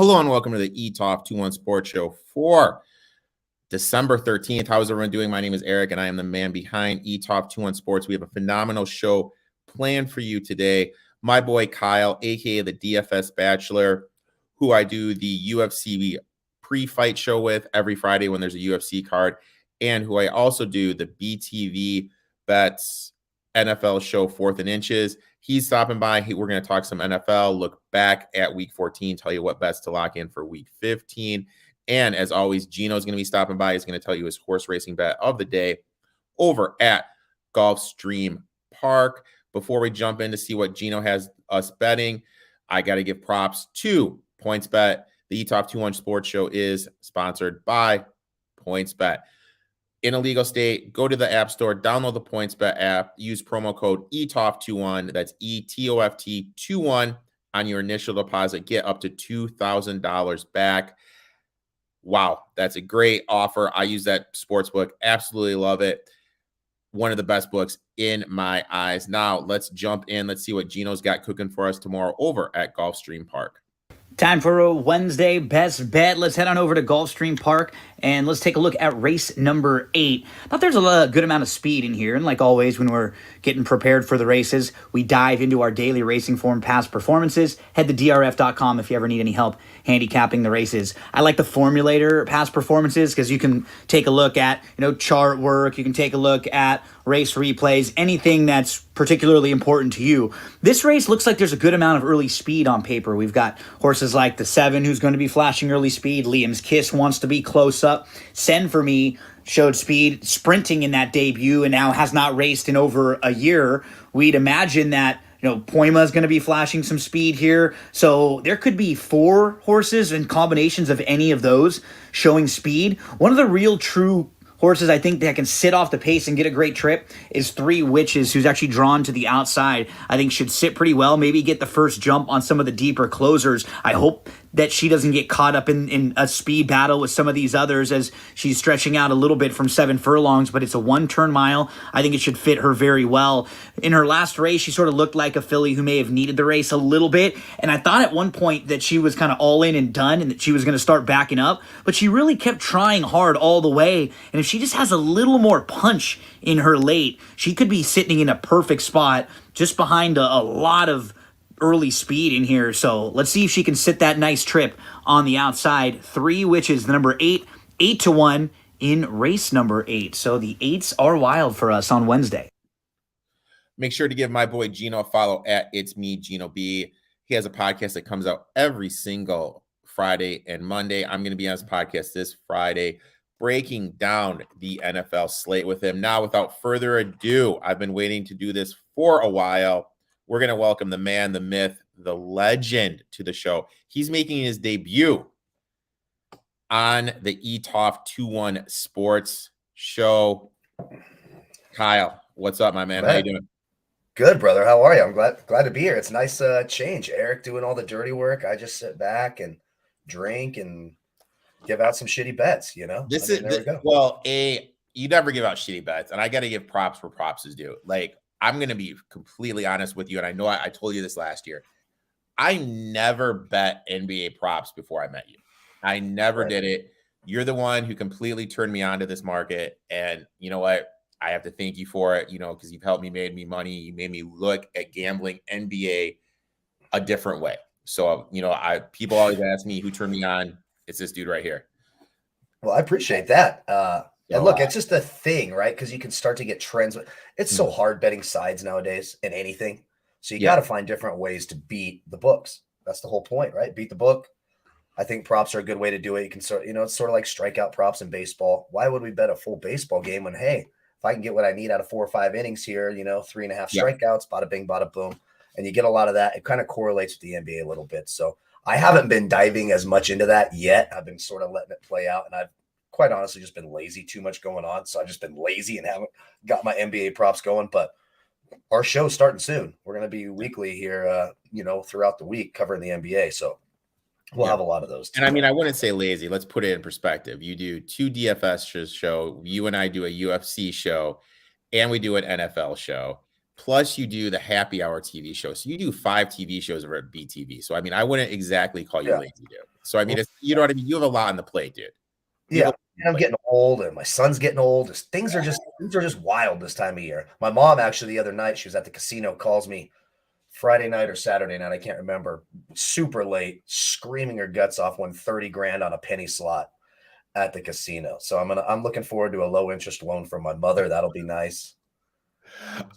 Hello and welcome to the Etoft21sports Show for December 13th. How is everyone doing? My name is Eric and I am the man behind Etoft21sports. We have a phenomenal show planned for you today. My boy Kyle, aka the DFS Bachelor, who I do the UFC pre-fight show with every Friday when there's a UFC card, and who I also do the BTV Bets NFL show 4th and Inches. He's stopping by. We're going to talk some NFL, look back at week 14, tell you what bets to lock in for week 15. And as always, Gino's going to be stopping by. He's going to tell you his horse racing bet of the day over at Gulfstream Park. Before we jump in to see what Gino has us betting, I got to give props to PointsBet. The Etoft21sports Show is sponsored by PointsBet. In a legal state, go to the App Store, download the PointsBet app, use promo code ETOFT21, that's ETOFT21 on your initial deposit. Get up to $2,000 back. Wow, that's a great offer. I use that sportsbook. Absolutely love it. One of the best books in my eyes. Now, let's jump in. Let's see what Gino's got cooking for us tomorrow over at Gulfstream Park. Time for a Wednesday best bet. Let's head on over to Gulfstream Park and let's take a look at race number 8. I thought there's a good amount of speed in here. And like always, when we're getting prepared for the races, we dive into our daily racing form past performances. Head to drf.com if you ever need any help handicapping the races. I like the formulator past performances because you can take a look at, chart work. You can take a look at race replays, anything that's particularly important to you. This race looks like there's a good amount of early speed on paper. We've got horses like the 7 who's going to be flashing early speed. Liam's Kiss wants to be close up. Send For Me showed speed sprinting in that debut and now has not raced in over a year. We'd imagine that Poima is going to be flashing some speed here. So there could be 4 horses and combinations of any of those showing speed. One of the real true horses I think that can sit off the pace and get a great trip is 3 Witches, who's actually drawn to the outside. I think should sit pretty well, maybe get the first jump on some of the deeper closers. I hope that she doesn't get caught up in a speed battle with some of these others as she's stretching out a little bit from 7 furlongs, but it's a 1-turn mile. I think it should fit her very well. In her last race, she sort of looked like a filly who may have needed the race a little bit, and I thought at one point that she was kind of all in and done and that she was going to start backing up, but she really kept trying hard all the way, and if she just has a little more punch in her late, she could be sitting in a perfect spot just behind a lot of early speed in here. So let's see if she can sit that nice trip on the outside. 3 Witches, the number 8, 8-1 in race number 8. So the 8s are wild for us on Wednesday. Make sure to give my boy Gino a follow at It's Me Gino B. He has a podcast that comes out every single Friday and Monday. I'm going to be on his podcast this Friday, breaking down the NFL slate with him. Now, without further ado, I've been waiting to do this for a while. We're going to welcome the man, the myth, the legend to the show. He's making his debut on the Etoft21sports Show. Kyle, what's up, my man? How you doing? Good, brother. How are you? I'm glad to be here. It's a nice change. Eric doing all the dirty work. I just sit back and drink and give out some shitty bets, There we go. Well, you never give out shitty bets, and I got to give props where props is due. Like, I'm going to be completely honest with you, and I know I told you this last year. I never bet NBA props before I met you. I never did it. You're the one who completely turned me on to this market, and you know what? I have to thank you for it, because you've helped me, made me money. You made me look at gambling NBA a different way. So, people always ask me who turned me on. It's this dude right here. Well, I appreciate that. And look, it's just a thing, right? Because you can start to get trends. It's so hard betting sides nowadays in anything. So you got to find different ways to beat the books. That's the whole point, right? Beat the book. I think props are a good way to do it. You can sort, it's sort of like strikeout props in baseball. Why would we bet a full baseball game when, hey, if I can get what I need out of 4 or 5 innings here, 3.5 strikeouts, bada bing, bada boom, and you get a lot of that. It kind of correlates with the NBA a little bit. So I haven't been diving as much into that yet. I've been sort of letting it play out, and I've quite honestly just been lazy, too much going on. So I've just been lazy and haven't got my NBA props going. But our show's starting soon. We're going to be weekly here, throughout the week covering the NBA. So we'll have a lot of those too. And I wouldn't say lazy. Let's put it in perspective. You do 2 DFS show. You and I do a UFC show, and we do an NFL show. Plus, you do the happy hour TV show. So you do 5 TV shows over at BTV. So, I wouldn't exactly call you lazy, dude. So I mean, it's, you know what I mean. You have a lot on the plate, dude. Yeah, and I'm getting old, and my son's getting old. Things are just wild this time of year. My mom actually the other night, she was at the casino, calls me Friday night or Saturday night, I can't remember, super late, screaming her guts off, won 30 grand on a penny slot at the casino. So I'm looking forward to a low interest loan from my mother. That'll be nice.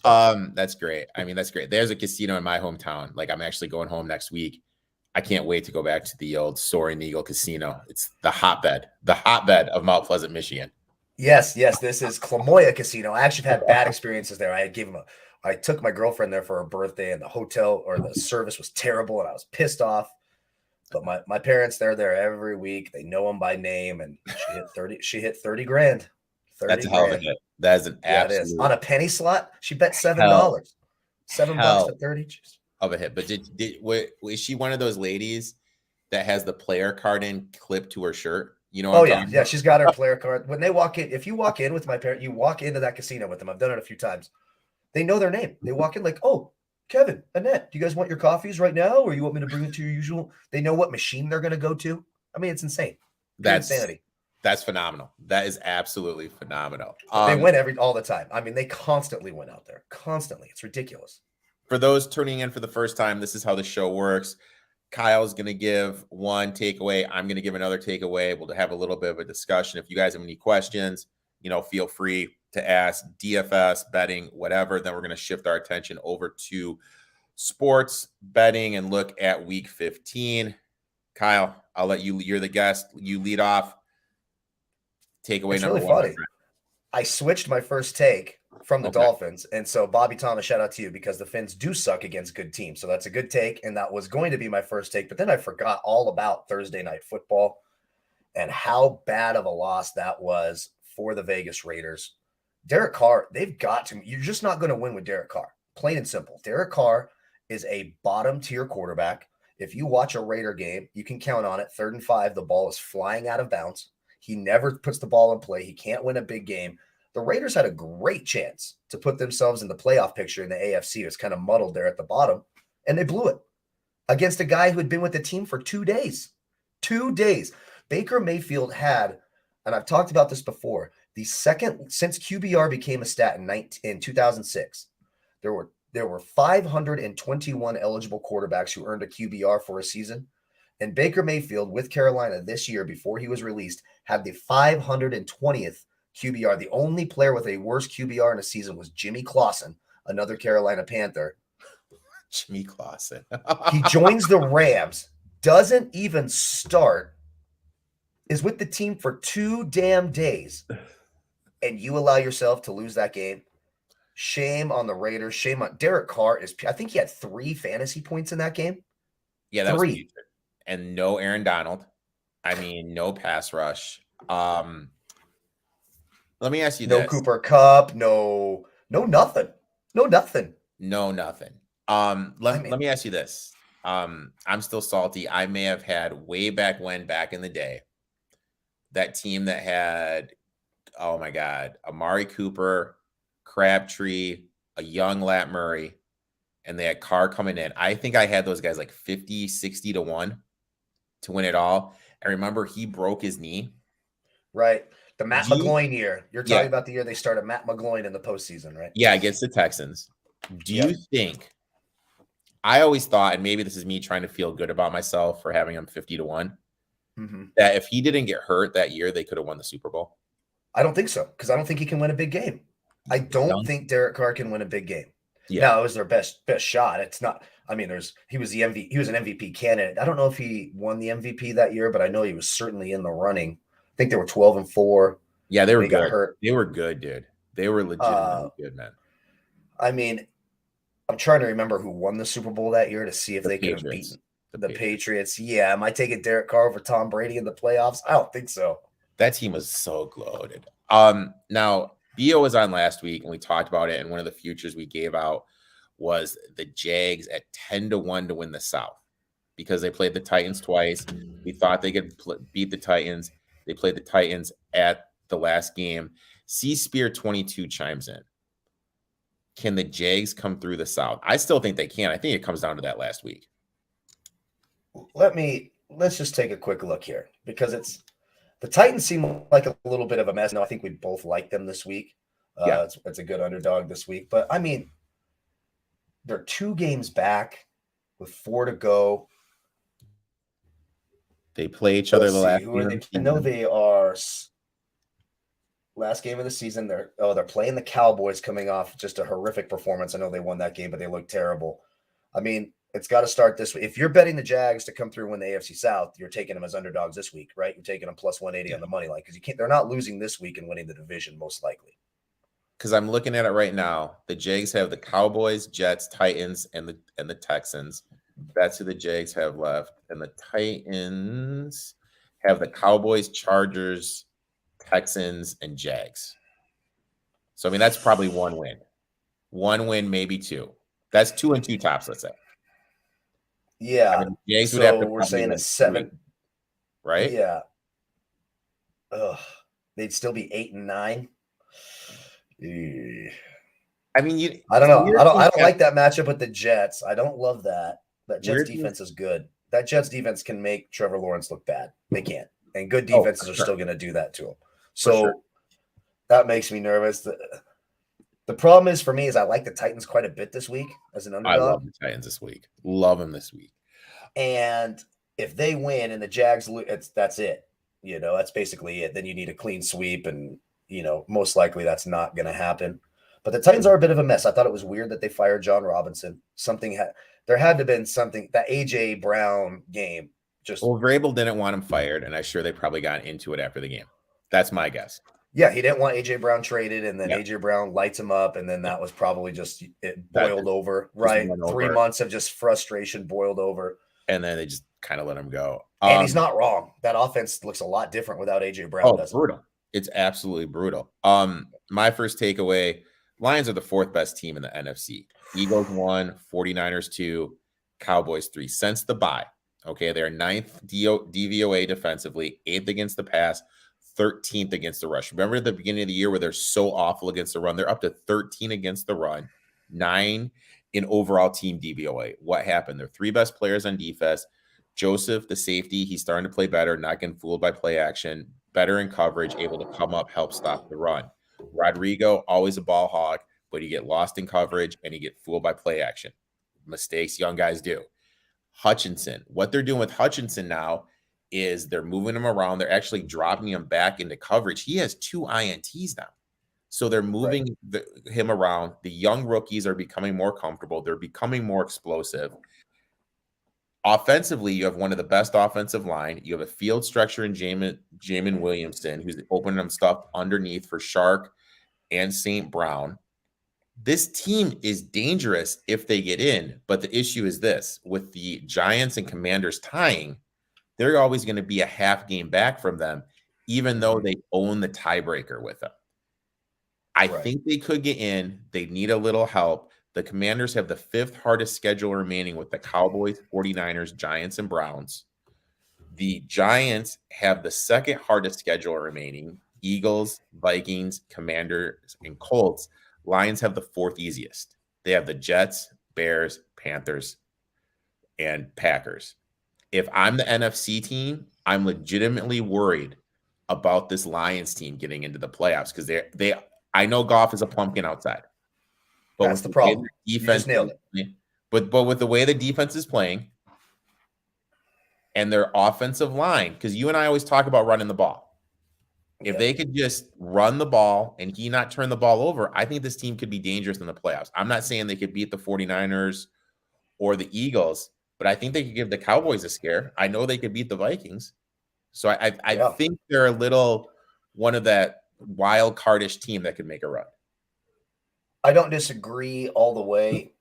That's great. I mean, that's great. There's a casino in my hometown. Like, I'm actually going home next week. I can't wait to go back to the old Soaring Eagle Casino. It's the hotbed of Mount Pleasant, Michigan. Yes. This is Clamoya Casino. I actually had bad experiences there. I took my girlfriend there for her birthday, and the hotel or the service was terrible, and I was pissed off. But my parents, they're there every week. They know them by name, and she hit 30 grand. 30 That's a hell of a hit. That is an absolute. It is. On a penny slot, she bet $7. $7 for 30. Of a hit. But was she one of those ladies that has the player card in clipped to her shirt? You know? Yeah, she's got her player card. When they walk in, if you walk in with my parent, you walk into that casino with them. I've done it a few times. They know their name. They walk in like, oh, Kevin, Annette, do you guys want your coffees right now, or you want me to bring it to your usual? They know what machine they're going to go to. I mean, it's insane. That's insanity. That's phenomenal. That is absolutely phenomenal. They win all the time. I mean, they constantly win out there. Constantly. It's ridiculous. For those tuning in for the first time, this is how the show works. Kyle's going to give one takeaway. I'm going to give another takeaway. We'll have a little bit of a discussion. If you guys have any questions, feel free to ask. DFS, betting, whatever. Then we're going to shift our attention over to sports betting and look at week 15. Kyle, I'll let you, you're the guest. You lead off. Takeaway number one. Funny. I switched my first take from the Dolphins. And so Bobby Thomas, shout out to you, because the Fins do suck against good teams. So that's a good take. And that was going to be my first take. But then I forgot all about Thursday Night Football and how bad of a loss that was for the Vegas Raiders. Derek Carr, they've got to, you're just not going to win with Derek Carr. Plain and simple. Derek Carr is a bottom tier quarterback. If you watch a Raider game, you can count on it. 3rd and 5, the ball is flying out of bounds. He never puts the ball in play. He can't win a big game. The Raiders had a great chance to put themselves in the playoff picture in the AFC. It was kind of muddled there at the bottom, and they blew it against a guy who had been with the team for 2 days. 2 days. Baker Mayfield had, and I've talked about this before, the second since QBR became a stat in 2006, there were 521 eligible quarterbacks who earned a QBR for a season. And Baker Mayfield with Carolina this year, before he was released, had the 520th QBR. The only player with a worse QBR in a season was Jimmy Clausen, another Carolina Panther. Jimmy Clausen. He joins the Rams, doesn't even start, is with the team for 2 damn days, and you allow yourself to lose that game. Shame on the Raiders. Shame on Derek Carr. I think he had 3 fantasy points in that game. Yeah, that 3. Was and no Aaron Donald. I mean, no pass rush. Let me ask you this. No Cooper Kupp. No nothing. No nothing. No nothing. Let me ask you this. I'm still salty. I may have had way back in the day, that team that had, oh my God, Amari Cooper, Crabtree, a young Lat Murray, and they had Carr coming in. I think I had those guys like 50, 60 to 1 to win it all. And remember, he broke his knee. Right. The Matt McGloin year. You're talking about the year they started Matt McGloin in the postseason, right? Yeah, against the Texans. Do you think, I always thought, and maybe this is me trying to feel good about myself for having him 50 to 1, that if he didn't get hurt that year, they could have won the Super Bowl? I don't think so, because I don't think he can win a big game. I don't think Derek Carr can win a big game. Yeah. Now, it was their best shot. It's not. I mean, he was an MVP candidate. I don't know if he won the MVP that year, but I know he was certainly in the running. I think they were 12-4. Yeah, they were good. Got hurt. They were good, dude. They were legitimately good, man. I mean, I'm trying to remember who won the Super Bowl that year to see if they could have beaten the Patriots. Yeah, am I taking Derek Carr over Tom Brady in the playoffs? I don't think so. That team was so loaded. Now, Bio was on last week, and we talked about it, and one of the futures we gave out was the Jags at 10 to 1 to win the South, because they played the Titans twice. We thought they could beat the Titans. They played the Titans at the last game. C-Spear22 chimes in. Can the Jags come through the South? I still think they can. I think it comes down to that last week. Let me let's just take a quick look here because the Titans seem like a little bit of a mess. No, I think we both like them this week. Yeah. It's a good underdog this week. But, I mean, they're 2 games back with 4 to go. They play each other Let's the see, last who are game they? of the I know season. they are last game of the season. They're playing the Cowboys coming off just a horrific performance. I know they won that game, but they look terrible. I mean, it's got to start this week. If you're betting the Jags to come through and win the AFC South, you're taking them as underdogs this week, right? You're taking them plus 180 on the money line because they're not losing this week and winning the division most likely. Because I'm looking at it right now. The Jags have the Cowboys, Jets, Titans, and the Texans. That's who the Jags have left. And the Titans have the Cowboys, Chargers, Texans, and Jags. So, I mean, that's probably 1 win. 1 win, maybe 2. That's 2 and 2 tops, let's say. Yeah. I mean, Jags so would have to we're probably saying win it's 7. 3, right? Yeah. Ugh. They'd still be 8 and 9. I mean, I don't know. I don't like that matchup with the Jets. I don't love that. That Jets defense is good. That Jets defense can make Trevor Lawrence look bad. They can. And good defenses are still going to do that to him. So that makes me nervous. The problem is for me is I like the Titans quite a bit this week as an underdog. I love the Titans this week. Love them this week. And if they win and the Jags lose, that's it. That's basically it. Then you need a clean sweep, and most likely that's not going to happen. But the Titans are a bit of a mess. I thought it was weird that they fired John Robinson. There had to have been something. That AJ Brown game just. Well, Vrabel didn't want him fired, and I'm sure they probably got into it after the game. That's my guess. Yeah, he didn't want AJ Brown traded, and then AJ Brown lights him up, and then that was probably just it boiled over. Right, 3 months of just frustration boiled over, and then they just kind of let him go. And he's not wrong. That offense looks a lot different without AJ Brown. Oh, brutal! It's absolutely brutal. My first takeaway: Lions are the 4th best team in the NFC. Eagles 1, 49ers 2, Cowboys 3 since the bye. Okay, they're 9th DVOA defensively, 8th against the pass, 13th against the rush. Remember at the beginning of the year where they're so awful against the run? They're up to 13 against the run, 9 in overall team DVOA. What happened? Their 3 best players on defense. Joseph, the safety, he's starting to play better, not getting fooled by play action, better in coverage, able to come up, help stop the run. Rodrigo, always a ball hog, but he get lost in coverage and he get fooled by play action. Mistakes young guys do. Hutchinson, what they're doing with Hutchinson now is they're moving him around. They're actually dropping him back into coverage. He has 2 INTs now. So they're moving him around. The young rookies are becoming more comfortable. They're becoming more explosive. Offensively, you have one of the best offensive line. You have a field structure in Jamin Williamson, who's opening them stuff underneath for Shark and St. Brown. This team is dangerous if they get in, but the issue is this. With the Giants and Commanders tying, they're always going to be a half game back from them, even though they own the tiebreaker with them. I think they could get in. They need a little help. The Commanders have the 5th hardest schedule remaining with the Cowboys, 49ers, Giants, and Browns. The Giants have the 2nd hardest schedule remaining, Eagles, Vikings, Commanders, and Colts. Lions have the 4th easiest. They have the Jets, Bears, Panthers, and Packers. If I'm the NFC team, I'm legitimately worried about this Lions team getting into the playoffs because I know Goff is a pumpkin outside. But that's the problem. Defense, you just nailed it. But with the way the defense is playing and their offensive line, because you and I always talk about running the ball. If they could just run the ball and he not turn the ball over, I think this team could be dangerous in the playoffs. I'm not saying they could beat the 49ers or the Eagles, but I think they could give the Cowboys a scare. I know they could beat the Vikings. So I think they're a little one of that wild cardish team that could make a run. I don't disagree all the way.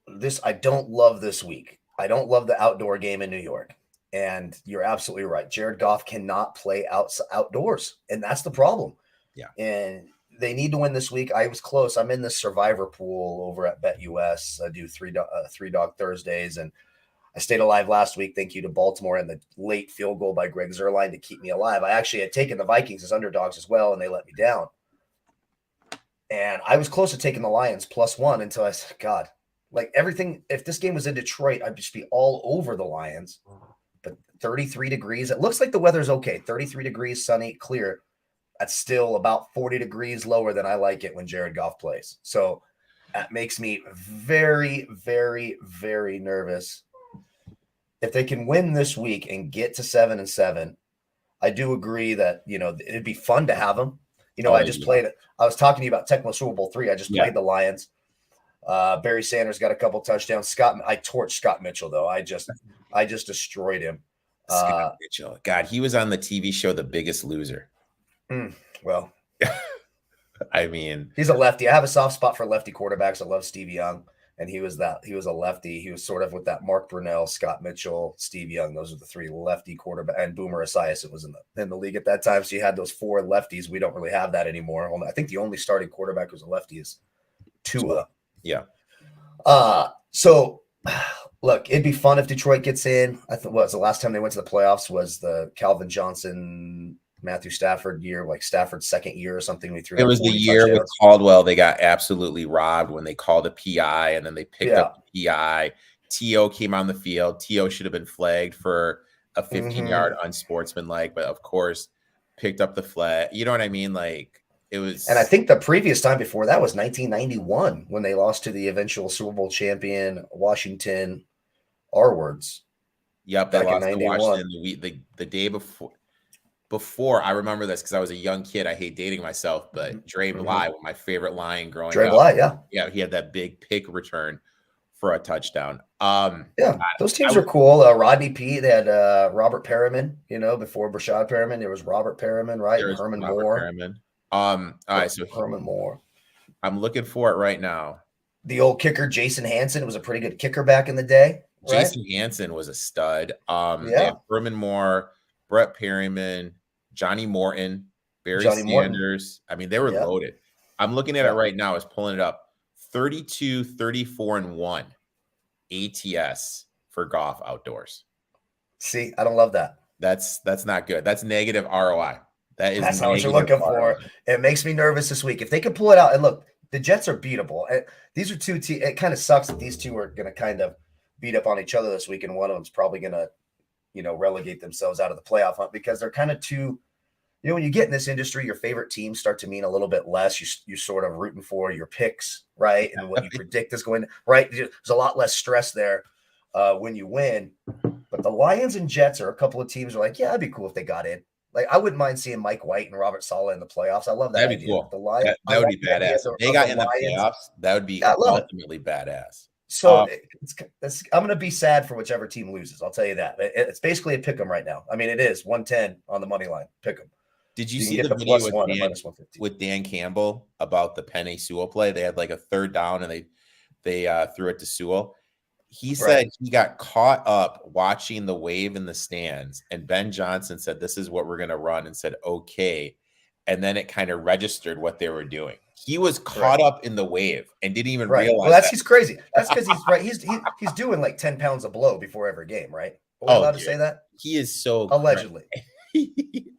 I don't love this week. I don't love the outdoor game in New York. And you're absolutely right. Jared Goff cannot play outdoors, and that's the problem. Yeah. And they need to win this week. I was close. I'm in the survivor pool over at BetUS. I do three dog Thursdays, and I stayed alive last week. Thank you to Baltimore and the late field goal by Greg Zuerlein to keep me alive. I actually had taken the Vikings as underdogs as well, and they let me down. And I was close to taking the Lions +1 until I said, God, like everything, if this game was in Detroit, I'd just be all over the Lions. But 33 degrees. It looks like the weather's okay. 33 degrees, sunny, clear. That's still about 40 degrees lower than I like it when Jared Goff plays. So that makes me very, very, very nervous. If they can win this week and get to 7-7, I do agree that, it'd be fun to have them. I just played it. I was talking to you about Tecmo Super Bowl 3. I just played the Lions. Barry Sanders got a couple touchdowns. I torched Scott Mitchell, though. I just destroyed him. Scott Mitchell. God, he was on the TV show The Biggest Loser. Well, I mean, he's a lefty. I have a soft spot for lefty quarterbacks. I love Steve Young, and he was a lefty. He was sort of with that Mark Brunell, Scott Mitchell, Steve Young. Those are the three lefty quarterbacks, and Boomer Esiason was in the league at that time. So you had those four lefties. We don't really have that anymore. I think the only starting quarterback who's a lefty is Tua. Yeah. So look, it'd be fun if Detroit gets in. I think the last time they went to the playoffs was the Calvin Johnson, Matthew Stafford year, like Stafford's second year or something. It was the year with Caldwell. They got absolutely robbed when they called a PI and then they picked up the PI. T.O. came on the field. T.O. should have been flagged for a 15-yard unsportsmanlike, but of course picked up the flag. You know what I mean? Like it was. And I think the previous time before that was 1991 when they lost to the eventual Super Bowl champion Washington R-words. Yep, they lost to Washington the day before. I remember this because I was a young kid. I hate dating myself, but Dre Bly, my favorite line growing up. Dre Bly, yeah, he had that big pick return for a touchdown. Those teams are cool. Rodney P. They had Robert Perriman. Before Brashad Perriman, there was Robert Perriman, right? And Herman Moore. Perriman. All right, so Herman Moore. I'm looking for it right now. The old kicker Jason Hansen was a pretty good kicker back in the day. Right? Jason Hansen was a stud. They had Herman Moore, Brett Perryman, Johnny Morton, Barry Sanders. I mean, they were loaded. I'm looking at it right now. I was pulling it up. 32, 34, and 1 ATS for Goff outdoors. See, I don't love that. That's not good. That's negative ROI. That's not what you're looking for. It makes me nervous this week. If they can pull it out, and look, the Jets are beatable. These are two teams. It kind of sucks that these two are going to kind of beat up on each other this week, and one of them's probably going to, relegate themselves out of the playoff hunt because they're kind of two. When you get in this industry, your favorite teams start to mean a little bit less. You sort of rooting for your picks, right, and what you predict is going right. There's a lot less stress there when you win. But the Lions and Jets are a couple of teams who are like, yeah, it'd be cool if they got in. Like, I wouldn't mind seeing Mike White and Robert Saleh in the playoffs. I love that. That'd be cool. The Lions, that would be badass. If they got in the playoffs, that would be ultimately badass. So I'm going to be sad for whichever team loses. I'll tell you that. It's basically a pick 'em right now. I mean, it is 110 on the money line. Pick 'em. Did you see the video with Dan Campbell about the Penei Sewell play? They had like a third down and they threw it to Sewell. He said he got caught up watching the wave in the stands, and Ben Johnson said, "This is what we're going to run," and said, "Okay." And then it kind of registered what they were doing. He was caught up in the wave and didn't even realize. Well, he's crazy. That's because he's right. He's doing like 10 pounds of blow before every game, right? Are we allowed to say that? He is so allegedly.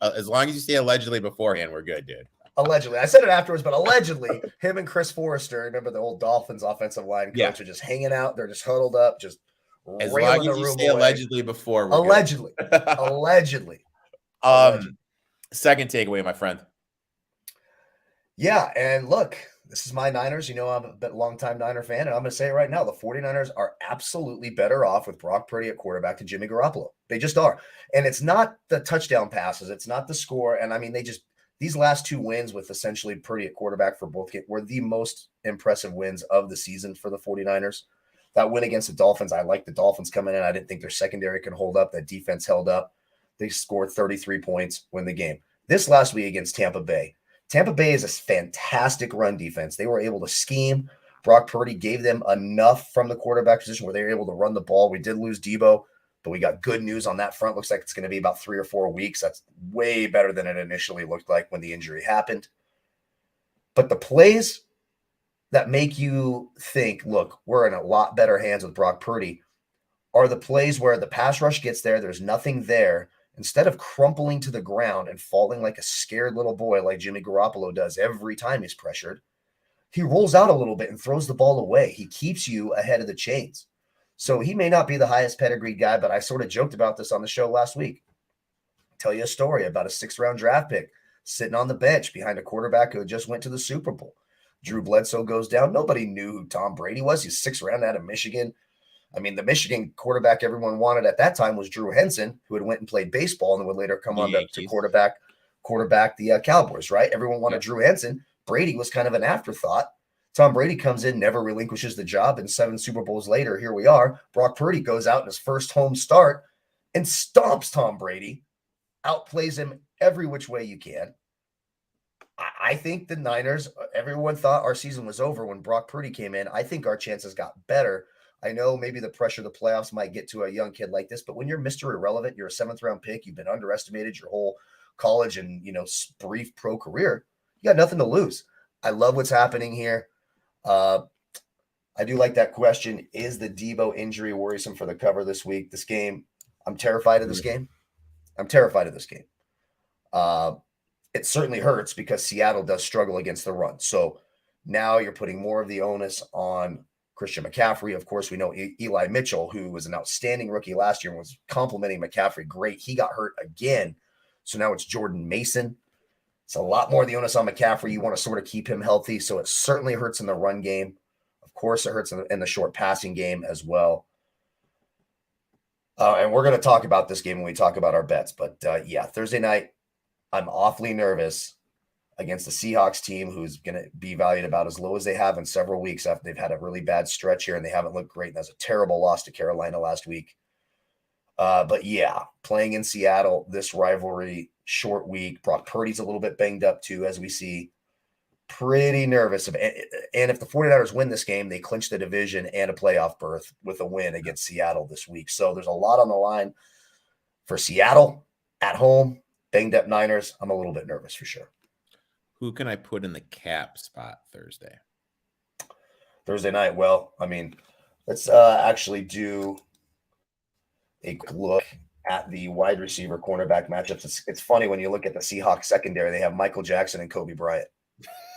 As long as you say allegedly beforehand, we're good, dude. Allegedly. I said it afterwards, but allegedly, him and Chris Forrester, remember the old Dolphins offensive line coach, are just hanging out. They're just huddled up, just as long as you say allegedly before. Allegedly. Allegedly. Second takeaway, my friend. Yeah, and look, this is my Niners. I'm a long-time Niner fan, and I'm going to say it right now. The 49ers are absolutely better off with Brock Purdy at quarterback than Jimmy Garoppolo. They just are. And it's not the touchdown passes. It's not the score. And, I mean, these last two wins with essentially Purdy at quarterback for both were the most impressive wins of the season for the 49ers. That win against the Dolphins, I like the Dolphins coming in. I didn't think their secondary could hold up. That defense held up. They scored 33 points, win the game. This last week against Tampa Bay. Tampa Bay is a fantastic run defense. They were able to scheme. Brock Purdy gave them enough from the quarterback position where they were able to run the ball. We did lose Debo, but we got good news on that front. Looks like it's going to be about 3 or 4 weeks. That's way better than it initially looked like when the injury happened. But the plays that make you think, look, we're in a lot better hands with Brock Purdy are the plays where the pass rush gets there. There's nothing there. Instead of crumpling to the ground and falling like a scared little boy like Jimmy Garoppolo does every time he's pressured, he rolls out a little bit and throws the ball away. He keeps you ahead of the chains. So he may not be the highest pedigree guy, but I sort of joked about this on the show last week. Tell you a story about a 6th-round draft pick sitting on the bench behind a quarterback who just went to the Super Bowl. Drew Bledsoe goes down. Nobody knew who Tom Brady was. He's 6th round out of Michigan. I mean, the Michigan quarterback everyone wanted at that time was Drew Henson, who had went and played baseball and would later come on to quarterback the Cowboys, right? Everyone wanted Drew Henson. Brady was kind of an afterthought. Tom Brady comes in, never relinquishes the job, and 7 Super Bowls later, here we are. Brock Purdy goes out in his first home start and stomps Tom Brady, outplays him every which way you can. I think the Niners, everyone thought our season was over when Brock Purdy came in. I think our chances got better. I know maybe the pressure of the playoffs might get to a young kid like this, but when you're Mr. Irrelevant, you're a 7th-round pick, you've been underestimated your whole college and, brief pro career, you got nothing to lose. I love what's happening here. I do like that question. Is the Debo injury worrisome for the cover this week? This game, I'm terrified of this game. It certainly hurts because Seattle does struggle against the run. So now you're putting more of the onus on Christian McCaffrey. Of course, we know Eli Mitchell, who was an outstanding rookie last year and was complimenting McCaffrey. Great. He got hurt again. So now it's Jordan Mason. It's a lot more of the onus on McCaffrey. You want to sort of keep him healthy. So it certainly hurts in the run game. Of course, it hurts in the short passing game as well. And we're going to talk about this game when we talk about our bets. But Thursday night, I'm awfully nervous against the Seahawks team, who's going to be valued about as low as they have in several weeks after they've had a really bad stretch here and they haven't looked great. And that's a terrible loss to Carolina last week. But playing in Seattle, this rivalry, short week. Brock Purdy's a little bit banged up too, as we see. Pretty nervous. And if the 49ers win this game, they clinch the division and a playoff berth with a win against Seattle this week. So there's a lot on the line for Seattle at home. Banged up Niners. I'm a little bit nervous for sure. Who can I put in the cap spot Thursday night? Well, I mean, let's actually do a look at the wide receiver cornerback matchups. It's funny when you look at the Seahawks secondary, they have Michael Jackson and Kobe Bryant.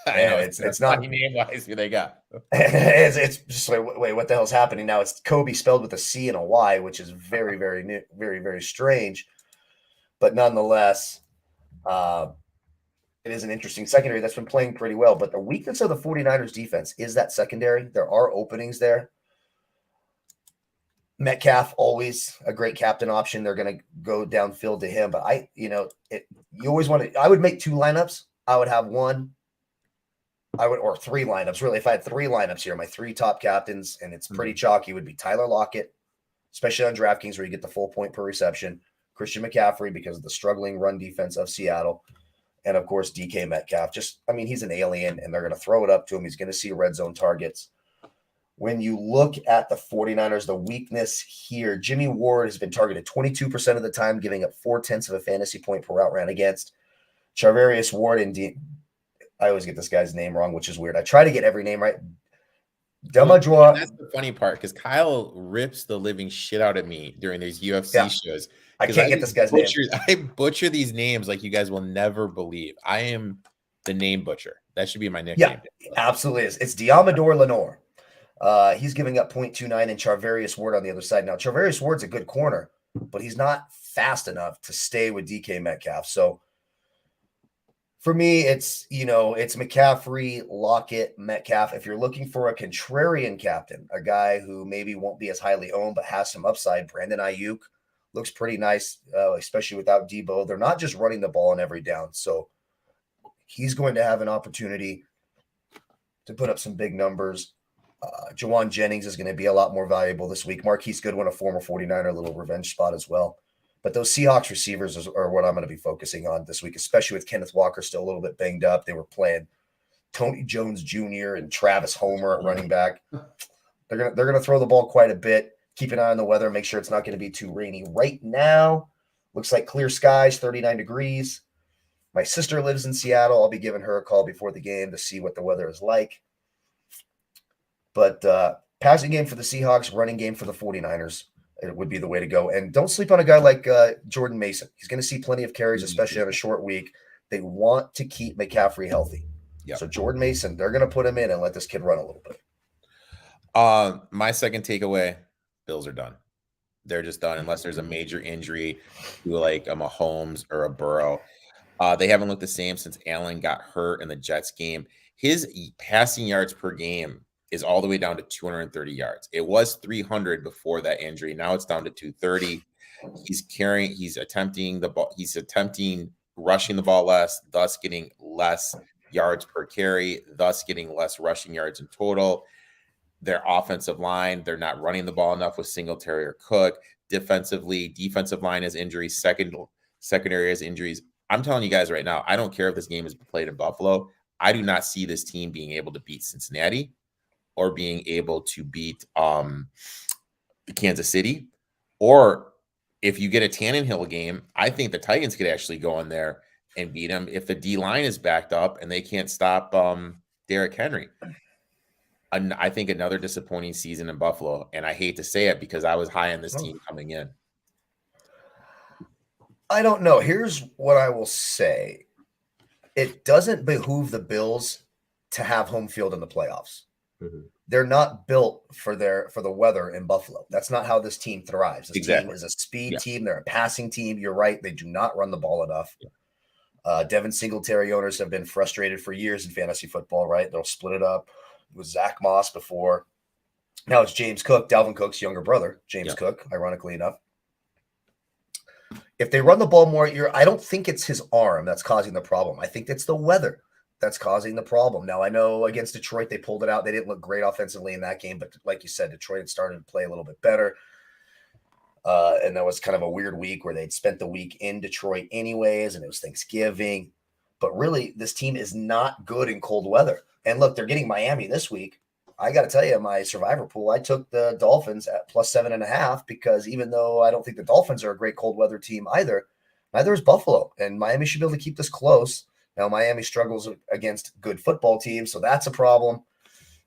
I know it's not name wise who they got. it's just like, wait, what the hell's happening now? It's Kobe spelled with a C and a Y, which is very, very new, very, very strange. But nonetheless, it is an interesting secondary that's been playing pretty well. But the weakness of the 49ers defense is that secondary. There are openings there. Metcalf, always a great captain option. They're going to go downfield to him. But you always want to, I would make 2 lineups. I would have one. Or 3 lineups, really. If I had 3 lineups here, my 3 top captains, and it's pretty chalky, would be Tyler Lockett, especially on DraftKings where you get the full point per reception, Christian McCaffrey because of the struggling run defense of Seattle, and of course DK Metcalf. He's an alien, and they're going to throw it up to him. He's going to see red zone targets. When you look at the 49ers, the weakness here, Jimmy Ward has been targeted 22% of the time, giving up 0.4 of a fantasy point per route ran against. Charvarius Ward and I always get this guy's name wrong, which is weird. I try to get every name right. Demadra. That's the funny part because Kyle rips the living shit out of me during these UFC shows. I can't get this guy's name. I butcher these names like you guys will never believe. I am the name butcher. That should be my nickname. Yeah, absolutely is. It's Diamador Lenore. He's giving up 0.29 and Charvarius Ward on the other side. Now, Charvarius Ward's a good corner, but he's not fast enough to stay with DK Metcalf. So, for me, it's McCaffrey, Lockett, Metcalf. If you're looking for a contrarian captain, a guy who maybe won't be as highly owned but has some upside, Brandon Ayuk looks pretty nice, especially without Debo. They're not just running the ball on every down, so he's going to have an opportunity to put up some big numbers. Jawan Jennings is going to be a lot more valuable this week. Marquise Goodwin, a former 49er, a little revenge spot as well. But those Seahawks receivers are what I'm going to be focusing on this week, especially with Kenneth Walker still a little bit banged up. They were playing Tony Jones Jr. and Travis Homer at running back. They're gonna throw the ball quite a bit. Keep an eye on the weather. Make sure it's not going to be too rainy. Right now, looks like clear skies, 39 degrees. My sister lives in Seattle. I'll be giving her a call before the game to see what the weather is like. But passing game for the Seahawks, running game for the 49ers. It would be the way to go. And don't sleep on a guy like Jordan Mason. He's going to see plenty of carries, especially on a short week. They want to keep McCaffrey healthy. Yep. So Jordan Mason, they're going to put him in and let this kid run a little bit. My second takeaway, Bills are done. They're just done unless there's a major injury to like a Mahomes or a Burrow. They haven't looked the same since Allen got hurt in the Jets game. His passing yards per game is all the way down to 230 yards. It was 300 before that injury. Now it's down to 230. He's attempting the ball. He's attempting rushing the ball less, thus getting less yards per carry, thus getting less rushing yards in total. Their offensive line, they're not running the ball enough with Singletary or Cook. Defensively, defensive line has injuries, secondary has injuries. I'm telling you guys right now, I don't care if this game is played in Buffalo. I do not see this team being able to beat Cincinnati or being able to beat Kansas City. Or if you get a Tannehill game, I think the Titans could actually go in there and beat them if the D line is backed up and they can't stop Derrick Henry. I think another disappointing season in Buffalo, and I hate to say it because I was high on this team coming in. I don't know. Here's what I will say. It doesn't behoove the Bills to have home field in the playoffs. Mm-hmm. They're not built for the weather in Buffalo. That's not how this team thrives. This team is a speed team. They're a passing team. You're right. They do not run the ball enough. Yeah. Devin Singletary owners have been frustrated for years in fantasy football, right? They'll split it up. It was Zach Moss before. Now it's James Cook, Dalvin Cook's younger brother, James Cook, ironically enough. If they run the ball more, I don't think it's his arm that's causing the problem. I think it's the weather that's causing the problem. Now, I know against Detroit, they pulled it out. They didn't look great offensively in that game, but like you said, Detroit had started to play a little bit better. And that was kind of a weird week where they'd spent the week in Detroit anyways, and it was Thanksgiving. But really, this team is not good in cold weather. And look, they're getting Miami this week. I got to tell you, my survivor pool, I took the Dolphins at +7.5 because even though I don't think the Dolphins are a great cold weather team either, neither is Buffalo. And Miami should be able to keep this close. Now, Miami struggles against good football teams, so that's a problem.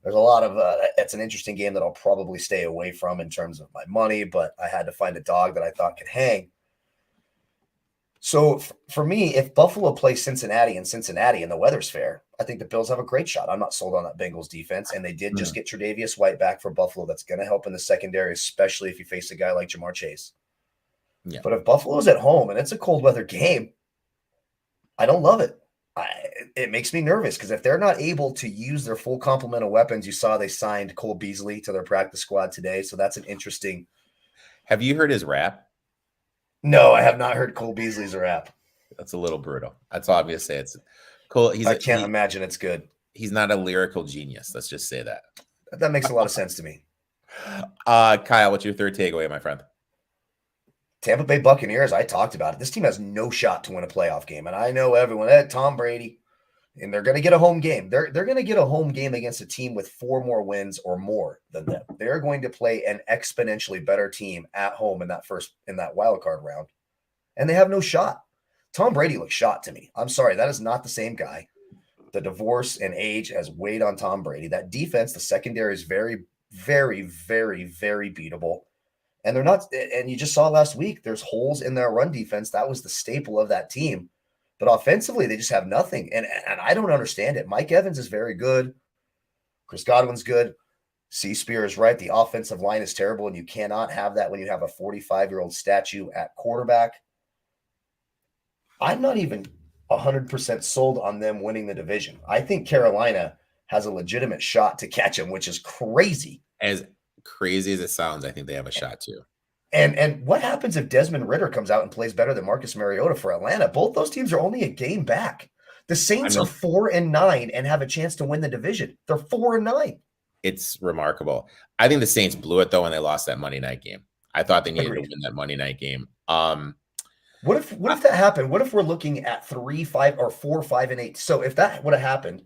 There's a lot of it's an interesting game that I'll probably stay away from in terms of my money, but I had to find a dog that I thought could hang. So for me, if Buffalo plays Cincinnati and the weather's fair, I think the Bills have a great shot. I'm not sold on that Bengals defense, and they did just get Tre'Davious White back for Buffalo. That's going to help in the secondary, especially if you face a guy like Jamar Chase. Yeah. But if Buffalo's at home and it's a cold weather game, I don't love it. It makes me nervous because if they're not able to use their full complement of weapons, you saw they signed Cole Beasley to their practice squad today. So that's an interesting. Have you heard his rap? No, I have not heard Cole Beasley's rap. That's a little brutal. That's obvious. It's Cole. I can't imagine it's good. He's not a lyrical genius. Let's just say that. That makes a lot of sense to me. Kyle, what's your third takeaway, my friend? Tampa Bay Buccaneers, I talked about it. This team has no shot to win a playoff game. And I know everyone, Tom Brady, and they're going to get a home game. They're going to get a home game against a team with 4 more wins or more than them. They're going to play an exponentially better team at home in that wild card round. And they have no shot. Tom Brady looks shot to me. I'm sorry, that is not the same guy. The divorce and age has weighed on Tom Brady. That defense, the secondary is very, very, very, very beatable. And they're not, and you just saw last week, there's holes in their run defense. That was the staple of that team. But offensively, they just have nothing. And I don't understand it. Mike Evans is very good. Chris Godwin's good. C. Spear is right. The offensive line is terrible, and you cannot have that when you have a 45-year-old statue at quarterback. I'm not even 100% sold on them winning the division. I think Carolina has a legitimate shot to catch them, which is crazy. As crazy as it sounds, I think they have a shot too. And what happens if Desmond Ridder comes out and plays better than Marcus Mariota for Atlanta? Both those teams are only a game back. The Saints are 4-9 and have a chance to win the division. They're 4-9. It's remarkable. I think the Saints blew it though when they lost that Monday night game. I thought they needed to win that Monday night game. What if that happened? What if we're looking at 3-5 or 4-5-8? So if that would have happened,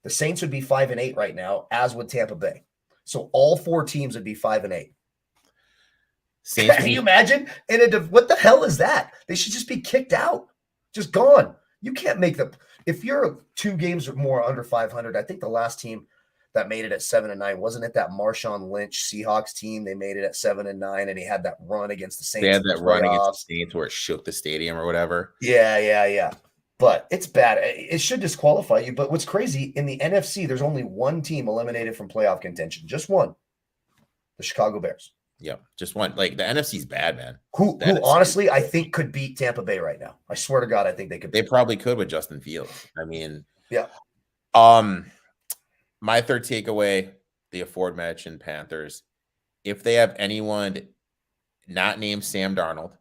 the Saints would be 5-8 right now, as would Tampa Bay. So all 4 teams would be 5-8. Can you imagine? And what the hell is that? They should just be kicked out, just gone. You can't make if you're 2 games or more under 500. I think the last team that made it at 7-9 wasn't it that Marshawn Lynch Seahawks team? They made it at 7-9, and he had that run against the Saints. They had that run against the Saints where it shook the stadium or whatever. Yeah. But it's bad. It should disqualify you. But what's crazy, in the NFC, there's only one team eliminated from playoff contention. Just one. The Chicago Bears. Yeah, just one. Like the NFC's bad, man. Who The NFC honestly I think could beat Tampa Bay right now. I swear to God, I think they could. They probably could with Justin Fields. I mean, yeah. My third takeaway: the aforementioned Panthers. If they have anyone not named Sam Darnold,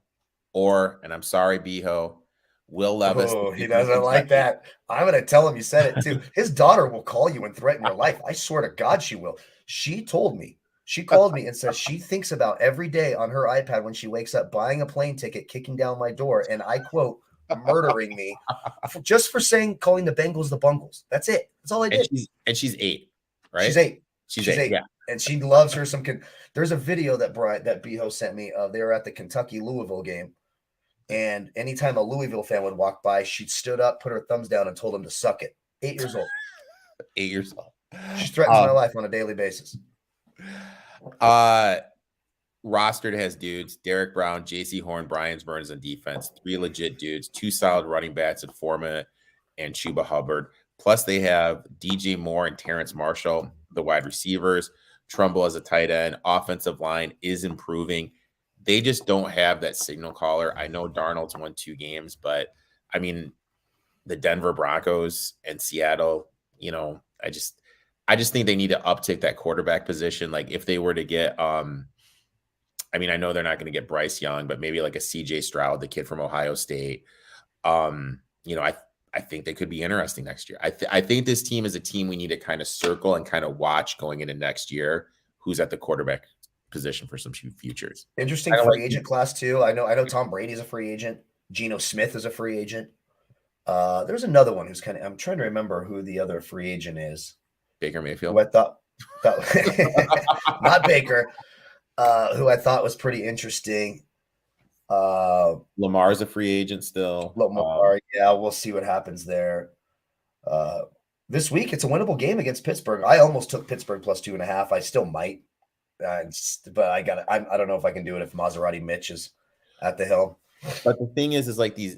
or, and I'm sorry, Beho, Will Levis. Oh, he doesn't like that. I'm going to tell him you said it too. His daughter will call you and threaten your life. I swear to God, she will. She told me, she called me and says she thinks about every day on her iPad when she wakes up buying a plane ticket, kicking down my door, and I quote, murdering me just for calling the Bengals the Bungles. That's it. That's all I did. And she's 8, right? She's 8. She's 8. Yeah. And she loves her some. There's a video that Beho sent me. They were at the Kentucky Louisville game. And anytime a Louisville fan would walk by, she stood up, put her thumbs down, and told him to suck it. 8 years old. 8 years old. She threatens my life on a daily basis. Rostered has dudes: Derek Brown, J.C. Horn, Brian Burns on defense, 3 legit dudes, 2 solid running backs at Foreman and Chuba Hubbard. Plus, they have DJ Moore and Terrence Marshall, the wide receivers. Trumbull as a tight end. Offensive line is improving. They just don't have that signal caller. I know Darnold's won 2 games, but I mean, the Denver Broncos and Seattle, I just think they need to uptick that quarterback position. Like if they were to get, I know they're not going to get Bryce Young, but maybe like a CJ Stroud, the kid from Ohio State. I think they could be interesting next year. I think this team is a team we need to kind of circle and kind of watch going into next year. Who's at the quarterback position for some futures? Interesting free agent class too. I know Tom Brady's a free agent. Geno Smith is a free agent. There's another one who's I'm trying to remember who the other free agent is. Baker Mayfield. Who I thought not Baker. Who I thought was pretty interesting. Lamar's a free agent still. Lamar, yeah, we'll see what happens there. This week it's a winnable game against Pittsburgh. I almost took Pittsburgh plus 2.5. I still might. But I don't know if I can do it if Maserati Mitch is at the helm. But the thing is like these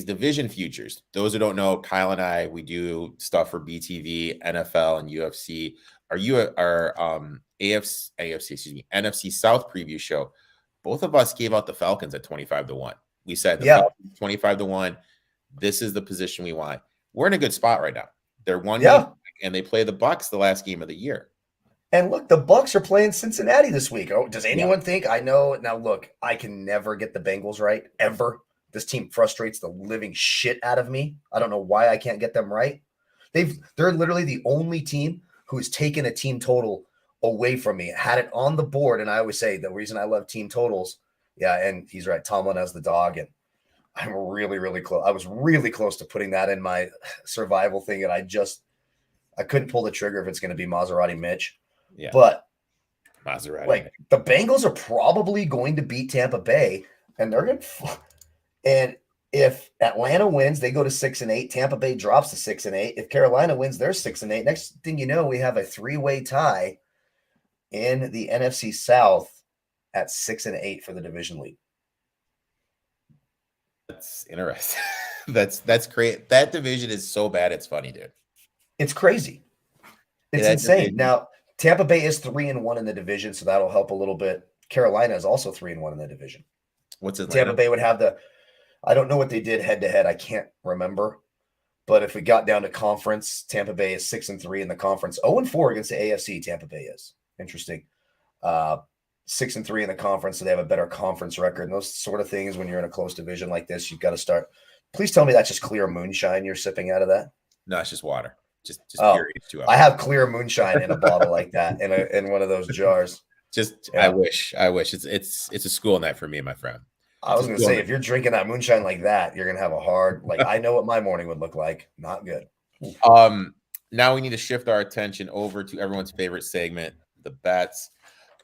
division futures. Those who don't know, Kyle and I, we do stuff for BTV, NFL, and UFC. Our NFC South preview show. Both of us gave out the Falcons at 25-1. We said Falcons 25-1. This is the position we want. We're in a good spot right now. They're 1 game, and they play the Bucs the last game of the year. And look, the Bucs are playing Cincinnati this week. Oh, does anyone think? I know. Now, look, I can never get the Bengals right, ever. This team frustrates the living shit out of me. I don't know why I can't get them right. They're literally the only team who's taken a team total away from me, had it on the board. And I always say the reason I love team totals. Yeah, and he's right. Tomlin has the dog, and I'm really, really close. I was really close to putting that in my survival thing, and I couldn't pull the trigger if it's going to be Maserati Mitch. Yeah, but Maserati. Like the Bengals are probably going to beat Tampa Bay, and they're going to. And if Atlanta wins, they go to 6-8. Tampa Bay drops to 6-8. If Carolina wins, they're 6-8. Next thing you know, we have a 3-way tie in the NFC South at 6-8 for the division lead. That's interesting. That's great. That division is so bad. It's funny, dude. It's crazy. It's insane. Now, Tampa Bay is 3-1 in the division, so that'll help a little bit. Carolina is also 3-1 in the division. What's it? Tampa Bay would have I don't know what they did head to head. I can't remember. But if we got down to conference, Tampa Bay is 6-3 in the conference. 0-4 against the AFC, Tampa Bay is. Interesting. 6-3 in the conference, so they have a better conference record. And those sort of things, when you're in a close division like this, you've got to start. Please tell me that's just clear moonshine you're sipping out of that. No, it's just water. Just pure H2O. I have clear moonshine in a bottle like that in one of those jars. I wish it's a school night for me and my friend. I was going to say, if you're drinking that moonshine like that, you're going to have a hard, I know what my morning would look like. Not good. Now we need to shift our attention over to everyone's favorite segment, the bets.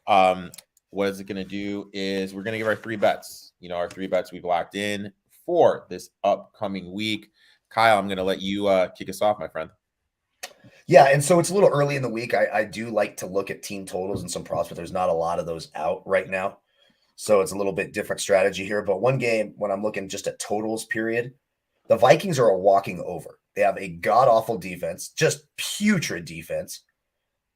What is it going to do is we're going to give our 3 bets. Our 3 bets we've locked in for this upcoming week. Kyle, I'm going to let you kick us off, my friend. Yeah, and so it's a little early in the week. I do like to look at team totals and some props, but there's not a lot of those out right now. So it's a little bit different strategy here. But one game, when I'm looking just at totals, period, the Vikings are a walking over. They have a god-awful defense, just putrid defense,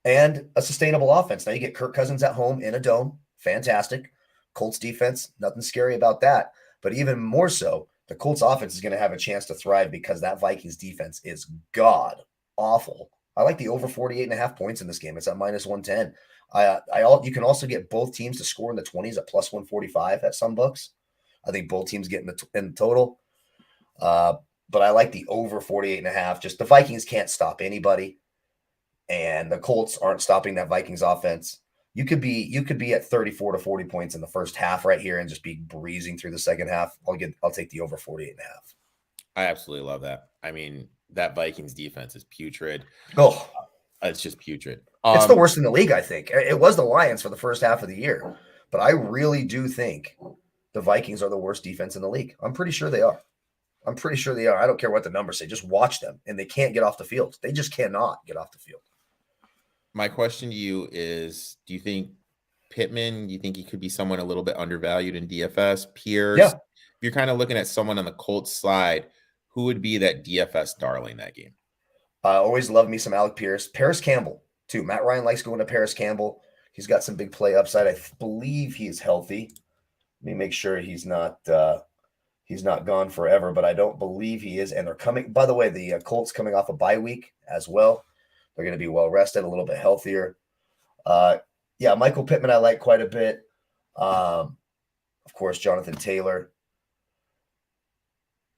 and a sustainable offense. Now you get Kirk Cousins at home in a dome. fantastic. Colts defense, nothing scary about that. But even more so, the Colts offense is going to have a chance to thrive because that Vikings defense is god awful. I like the over 48.5 points in this game. It's at minus 110. You can also get both teams to score in the 20s at plus 145 at some books. I think both teams get in the total. But I like the over 48.5. Just the Vikings can't stop anybody, and the Colts aren't stopping that Vikings offense. You could be at 34 to 40 points in the first half right here and just be breezing through the second half. I'll take the over 48.5. I absolutely love that. I mean, that Vikings defense is putrid. Oh, it's just putrid. It's the worst in the league, I think. It was the Lions for the first half of the year, but I really do think the Vikings are the worst defense in the league. I'm pretty sure they are. I don't care what the numbers say. Just watch them, and they can't get off the field. They just cannot get off the field. My question to you is, do you think Pittman, you think he could be someone a little bit undervalued in DFS? Pierce, yeah. If you're kind of looking at someone on the Colts slide, who would be that DFS darling that game? I always love me some Alec Pierce. Paris Campbell, too. Matt Ryan likes going to Paris Campbell. He's got some big play upside. I believe he is healthy. Let me make sure he's not gone forever, but I don't believe he is. And they're coming, by the way, the Colts coming off a bye week as well. They're going to be well rested, a little bit healthier. Michael Pittman I like quite a bit. Of course, Jonathan Taylor.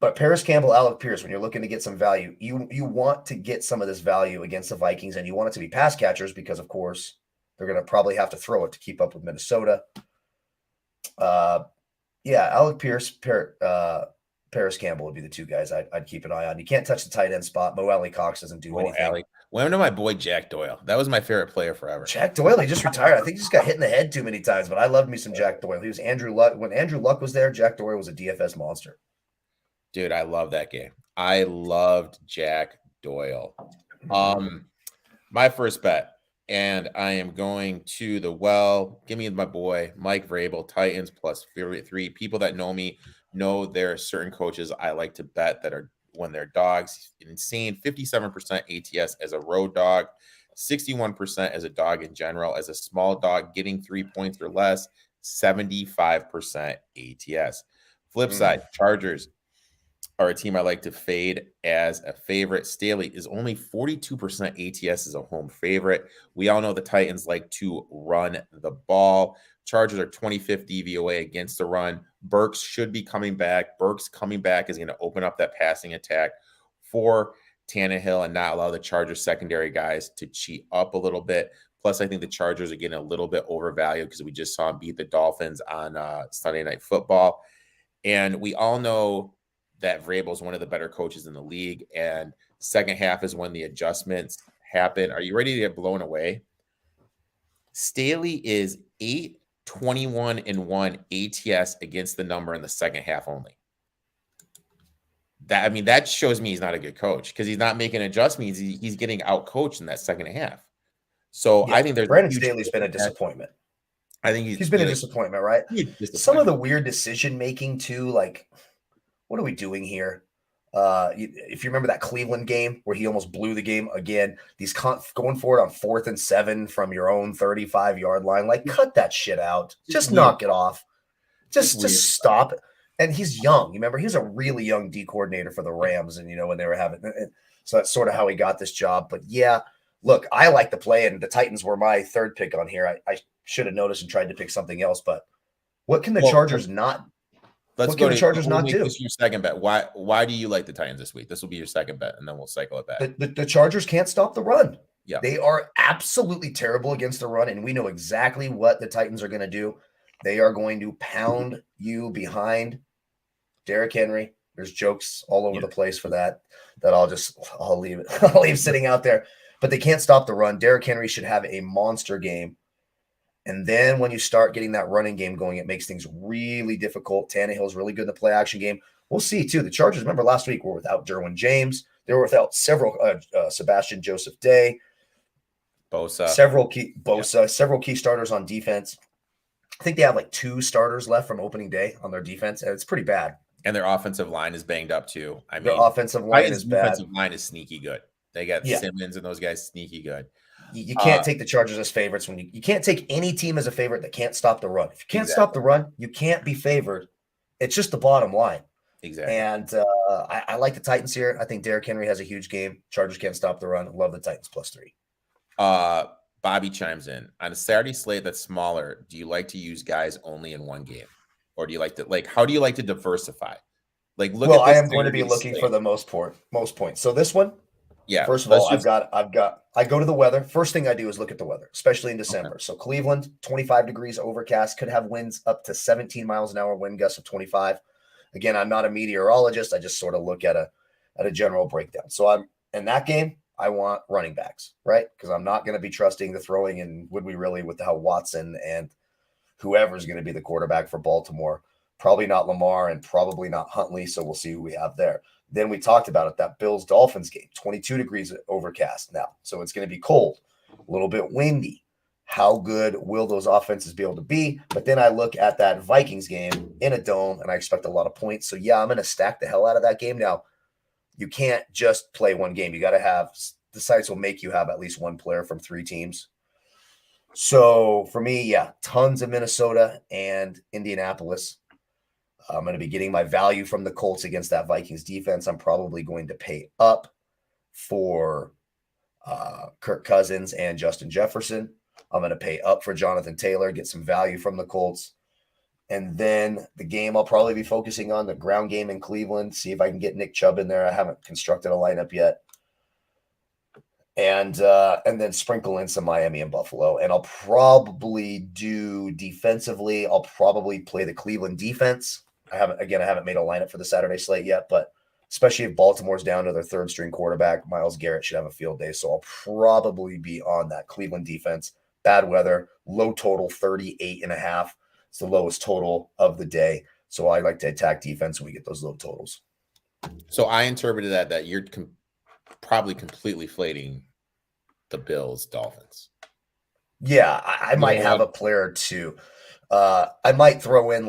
But Paris Campbell, Alec Pierce, when you're looking to get some value, you want to get some of this value against the Vikings, and you want it to be pass catchers because, of course, they're going to probably have to throw it to keep up with Minnesota. Alec Pierce, Paris Campbell would be the two guys I'd keep an eye on. You can't touch the tight end spot. Mo Alley Cox doesn't do anything. Went to my boy Jack Doyle. That was my favorite player forever. Jack Doyle, he just retired. I think he just got hit in the head too many times, but I loved me some Jack Doyle. He was Andrew Luck. When Andrew Luck was there, Jack Doyle was a DFS monster. Dude, I love that game. I loved Jack Doyle. My first bet, and I am going to give me my boy Mike Vrabel, Titans plus 3. People that know me know there are certain coaches I like to bet that are when they're dogs. Insane 57% ATS as a road dog, 61% as a dog in general. As a small dog getting 3 points or less, 75% ATS. Flip side, Chargers are a team I like to fade as a favorite. Staley is only 42% ATS as a home favorite. We all know the Titans like to run the ball. Chargers are 25th DVOA against the run. Burks should be coming back. Burks coming back is going to open up that passing attack for Tannehill and not allow the Chargers secondary guys to cheat up a little bit. Plus, I think the Chargers are getting a little bit overvalued because we just saw them beat the Dolphins on Sunday Night Football. And we all know that Vrabel is one of the better coaches in the league, and second half is when the adjustments happen. Are you ready to get blown away? Staley is 8-21-1 ATS against the number in the second half only. That shows me he's not a good coach because he's not making adjustments. He's getting out coached in that second half. So yeah, I think Brandon Staley's been a disappointment. I think he's been a disappointment, right? Some of the weird decision making too, like, what are we doing here? If you remember that Cleveland game where he almost blew the game again, these going for it on 4th and 7 from your own 35-yard line, like cut that shit out. Just knock it off. Just stop it. And he's young. You remember, he was a really young D coordinator for the Rams, and when they were having it. So that's sort of how he got this job. But yeah, look, I like the play, and the Titans were my third pick on here. I should have noticed and tried to pick something else. But what can the Chargers not? Let's go to the Chargers not do. This is your second bet. Why do you like the Titans this week? This will be your second bet, and then we'll cycle it back. The Chargers can't stop the run. Yeah, they are absolutely terrible against the run, and we know exactly what the Titans are going to do. They are going to pound you behind Derrick Henry. There's jokes all over the place for that I'll leave it. I'll leave sitting out there. But they can't stop the run. Derrick Henry should have a monster game. And then when you start getting that running game going, it makes things really difficult. Tannehill's really good in the play action game. We'll see, too. The Chargers, remember last week, were without Derwin James. They were without several Sebastian Joseph Day. Bosa. Several key starters on defense. I think they have like 2 starters left from opening day on their defense, and it's pretty bad. And their offensive line is banged up, too. Their offensive line is bad. Offensive line is sneaky good. They got Simmons and those guys sneaky good. You can't take the Chargers as favorites when you can't take any team as a favorite that can't stop the run. If you can't stop the run, you can't be favored. It's just the bottom line. Exactly. And I like the Titans here. I think Derrick Henry has a huge game. Chargers can't stop the run. Love the Titans +3. Bobby chimes in. On a Saturday slate that's smaller, do you like to use guys only in one game? Or do you like to how do you like to diversify? Like look at this. I am going to be looking for the most points. So this one, yeah. First of all, I go to the weather. First thing I do is look at the weather, especially in December. Okay. So Cleveland, 25 degrees overcast, could have winds up to 17 miles an hour, wind gusts of 25. Again, I'm not a meteorologist. I just sort of look at a general breakdown. So I'm in that game, I want running backs, right? Because I'm not going to be trusting the throwing, and would we really with how Watson and whoever's going to be the quarterback for Baltimore? Probably not Lamar and probably not Huntley. So we'll see who we have there. Then we talked about it, that Bills-Dolphins game, 22 degrees overcast now. So it's going to be cold, a little bit windy. How good will those offenses be able to be? But then I look at that Vikings game in a dome, and I expect a lot of points. So, yeah, I'm going to stack the hell out of that game. Now, you can't just play one game. You got to have – the sites will make you have at least one player from 3 teams. So, for me, yeah, tons of Minnesota and Indianapolis. I'm going to be getting my value from the Colts against that Vikings defense. I'm probably going to pay up for Kirk Cousins and Justin Jefferson. I'm going to pay up for Jonathan Taylor, get some value from the Colts. And then the game I'll probably be focusing on, the ground game in Cleveland, see if I can get Nick Chubb in there. I haven't constructed a lineup yet. And then sprinkle in some Miami and Buffalo. And I'll probably do defensively. I'll probably play the Cleveland defense. I haven't made a lineup for the Saturday slate yet, but especially if Baltimore's down to their 3rd string quarterback, Myles Garrett should have a field day. So I'll probably be on that Cleveland defense. Bad weather, low total 38.5. It's the lowest total of the day. So I like to attack defense when we get those low totals. So I interpreted that you're probably completely flating the Bills Dolphins. Yeah, I might have a player or two. I might throw in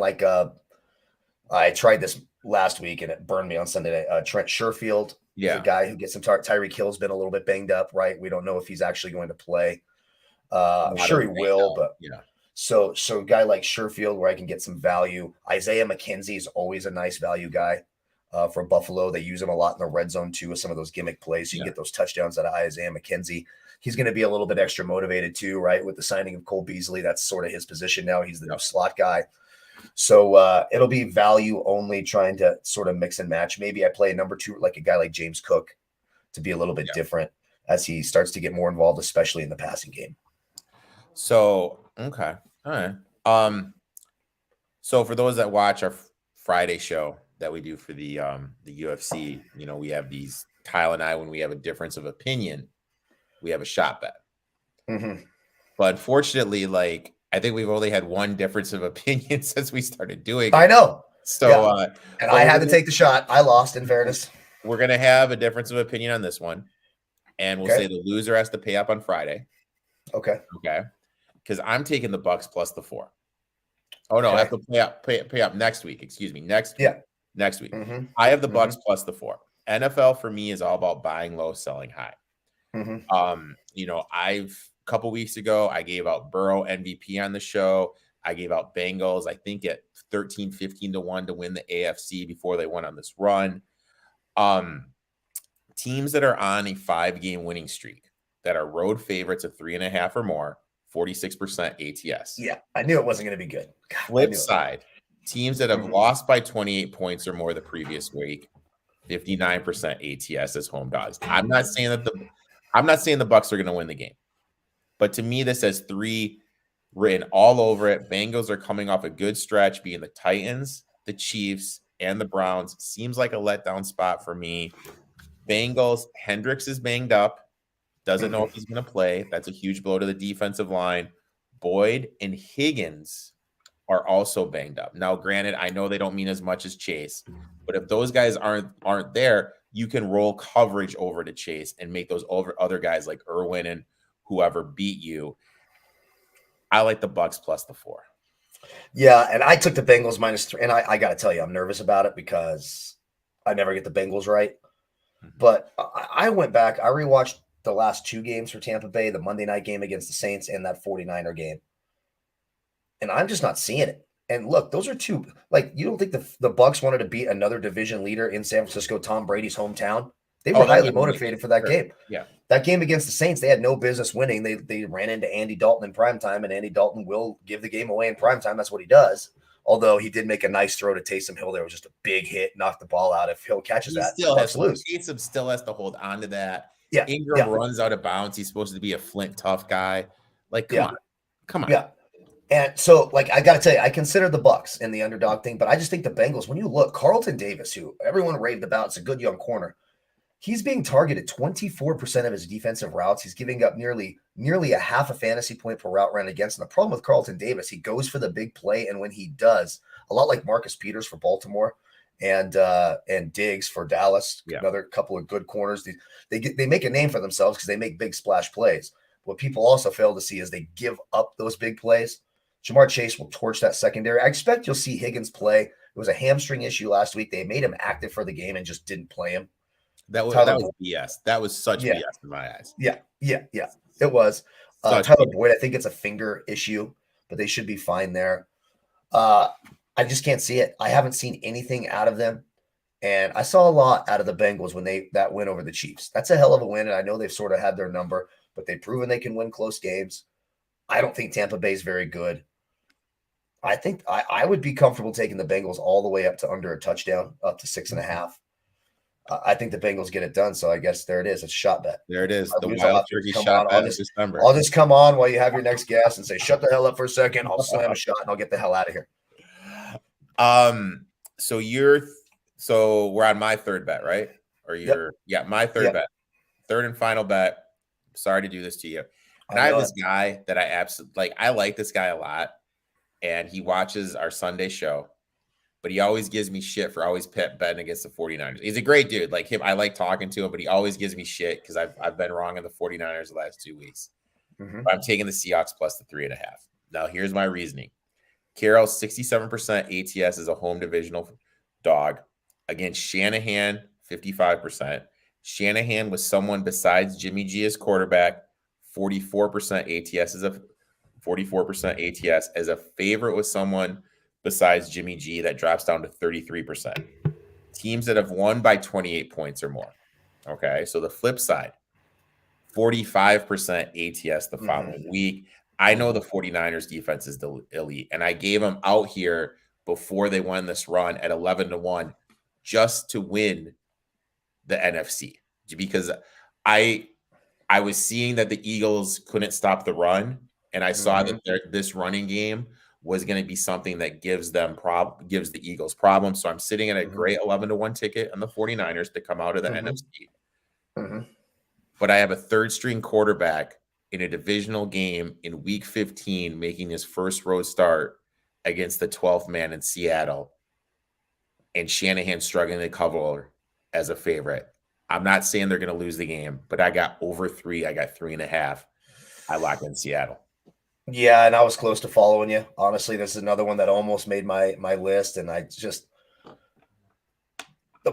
I tried this last week and it burned me on Sunday night. Trent Sherfield, the guy who gets some Tyreek Hill's been a little bit banged up, right? We don't know if he's actually going to play. I'm sure he will, but yeah. So a guy like Sherfield where I can get some value. Isaiah McKenzie is always a nice value guy for Buffalo. They use him a lot in the red zone too with some of those gimmick plays. So you can get those touchdowns out of Isaiah McKenzie. He's going to be a little bit extra motivated too, right? With the signing of Cole Beasley, that's sort of his position now. He's the new slot guy. So it'll be value only, trying to sort of mix and match. Maybe I play a number 2, like a guy like James Cook, to be a little bit different as he starts to get more involved, especially in the passing game. So, okay. All right. So for those that watch our Friday show that we do for the UFC, we have these, Kyle and I, when we have a difference of opinion, we have a shot bet. Mm-hmm. But unfortunately, I think we've only had one difference of opinion since we started doing it. I know. So, and I had to take the shot. I lost, in fairness. We're going to have a difference of opinion on this one. And we'll say the loser has to pay up on Friday. Okay. Because I'm taking the Bucks plus the 4. Oh, no, I have to pay up next week. Excuse me. Next week. Mm-hmm. I have the Bucks plus the 4. NFL for me is all about buying low, selling high. Mm-hmm. A couple weeks ago, I gave out Burrow MVP on the show. I gave out Bengals, I think at 13, 15 to 1 to win the AFC before they went on this run. Teams that are on a 5-game winning streak that are road favorites of 3.5 or more, 46% ATS. Yeah, I knew it wasn't going to be good. Flip side, teams that have lost by 28 points or more the previous week, 59% ATS as home dogs. I'm not saying the Bucks are going to win the game. But to me, this has 3 written all over it. Bengals are coming off a good stretch, being the Titans, the Chiefs, and the Browns. Seems like a letdown spot for me. Bengals, Hendricks is banged up. Doesn't know if he's going to play. That's a huge blow to the defensive line. Boyd and Higgins are also banged up. Now, granted, I know they don't mean as much as Chase, but if those guys aren't there, you can roll coverage over to Chase and make those other guys like Irwin and whoever beat you. I like the Bucks plus the 4. Yeah, and I took the Bengals -3, and I got to tell you, I'm nervous about it because I never get the Bengals right. But I went back, I rewatched the last 2 games for Tampa Bay, the Monday night game against the Saints and that 49er game. And I'm just not seeing it. And look, those are two, like, you don't think the Bucs wanted to beat another division leader in San Francisco, Tom Brady's hometown? They were highly motivated for that game. Yeah. That game against the Saints, they had no business winning. They ran into Andy Dalton in primetime, and Andy Dalton will give the game away in primetime. That's what he does. Although he did make a nice throw to Taysom Hill. There was just a big hit, knocked the ball out. If Hill catches that, Taysom still has to hold on to that. Yeah. Ingram runs out of bounds. He's supposed to be a Flint tough guy. Like, come on. Yeah. And so, like, I got to tell you, I consider the Bucs in the underdog thing, but I just think the Bengals, when you look, Carlton Davis, who everyone raved about, it's a good young corner. He's being targeted 24% of his defensive routes. He's giving up nearly a half a fantasy point per route run against. And the problem with Carlton Davis, he goes for the big play, and when he does, a lot like Marcus Peters for Baltimore and Diggs for Dallas, another couple of good corners. They make a name for themselves because they make big splash plays. What people also fail to see is they give up those big plays. Jamar Chase will torch that secondary. I expect you'll see Higgins play. It was a hamstring issue last week. They made him active for the game and just didn't play him. That was BS. That was such BS in my eyes. Yeah. It was. Tyler Boyd, I think it's a finger issue, but they should be fine there. I just can't see it. I haven't seen anything out of them. And I saw a lot out of the Bengals when that win over the Chiefs. That's a hell of a win, and I know they've sort of had their number, but they've proven they can win close games. I don't think Tampa Bay is very good. I think I would be comfortable taking the Bengals all the way up to under a touchdown, up to 6.5. I think the Bengals get it done. So I guess there it is. It's a shot bet. There it is. The wild turkey shot bet in December. I'll just come on while you have your next guess and say, shut the hell up for a second. I'll slam a shot and I'll get the hell out of here. So we're on my third bet, right? Or my third bet. Third and final bet. Sorry to do this to you. And I have this guy that I absolutely like. I like this guy a lot. And he watches our Sunday show. But he always gives me shit for always betting against the 49ers. He's a great dude. Like him, I like talking to him, but he always gives me shit because I've been wrong on the 49ers the last 2 weeks. Mm-hmm. I'm taking the Seahawks plus the 3.5. Now, here's my reasoning. Carroll, 67% ATS is a home divisional dog. Against Shanahan, 55%. Shanahan was someone besides Jimmy G as quarterback, 44% ATS as a favorite with someone besides Jimmy G, that drops down to 33%. Teams that have won by 28 points or more. Okay, so the flip side, 45% ATS the following week. I know the 49ers defense is the elite, and I gave them out here before they won this run at 11-1 just to win the NFC, because I was seeing that the Eagles couldn't stop the run, and I saw that this running game was going to be something that gives the Eagles problems. So I'm sitting at a great 11-1 ticket on the 49ers to come out of the NFC. But I have a third string quarterback in a divisional game in week 15, making his first road start against the 12th man in Seattle, and Shanahan struggling to cover as a favorite. I'm not saying they're going to lose the game, but I got over 3. I got 3.5. I lock in Seattle. Yeah, and I was close to following you. Honestly, this is another one that almost made my list, and the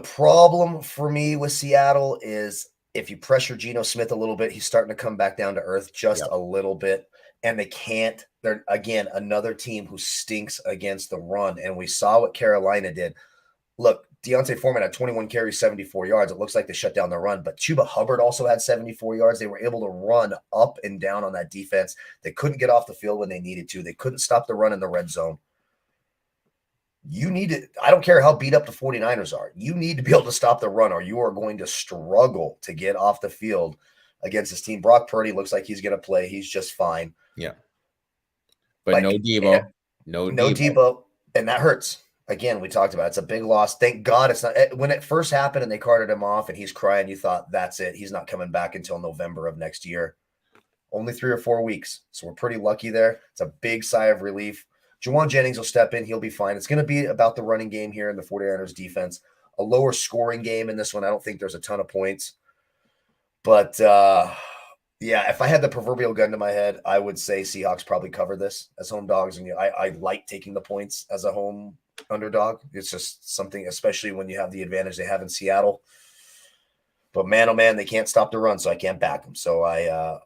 problem for me with Seattle is if you pressure Geno Smith a little bit, he's starting to come back down to earth just a little bit, and they can't. They're, again, another team who stinks against the run, and we saw what Carolina did. Look, Deontay Foreman had 21 carries, 74 yards. It looks like they shut down the run, but Chuba Hubbard also had 74 yards. They were able to run up and down on that defense. They couldn't get off the field when they needed to. They couldn't stop the run in the red zone. You need to, I don't care how beat up the 49ers are. You need to be able to stop the run, or you are going to struggle to get off the field against this team. Brock Purdy looks like he's going to play. He's just fine. Yeah. But no Debo. No Debo. And that hurts. Again, we talked about it. It's a big loss. Thank God it's not. When it first happened and they carted him off and he's crying, you thought, that's it. He's not coming back until November of next year. Only 3 or 4 weeks. So we're pretty lucky there. It's a big sigh of relief. Juwan Jennings will step in. He'll be fine. It's going to be about the running game here in the 49ers defense. A lower scoring game in this one. I don't think there's a ton of points. But, if I had the proverbial gun to my head, I would say Seahawks probably cover this as home dogs. And I like taking the points as a home underdog. It's just something, especially when you have the advantage they have in Seattle. But man, oh man, they can't stop the run, so I can't back them. So I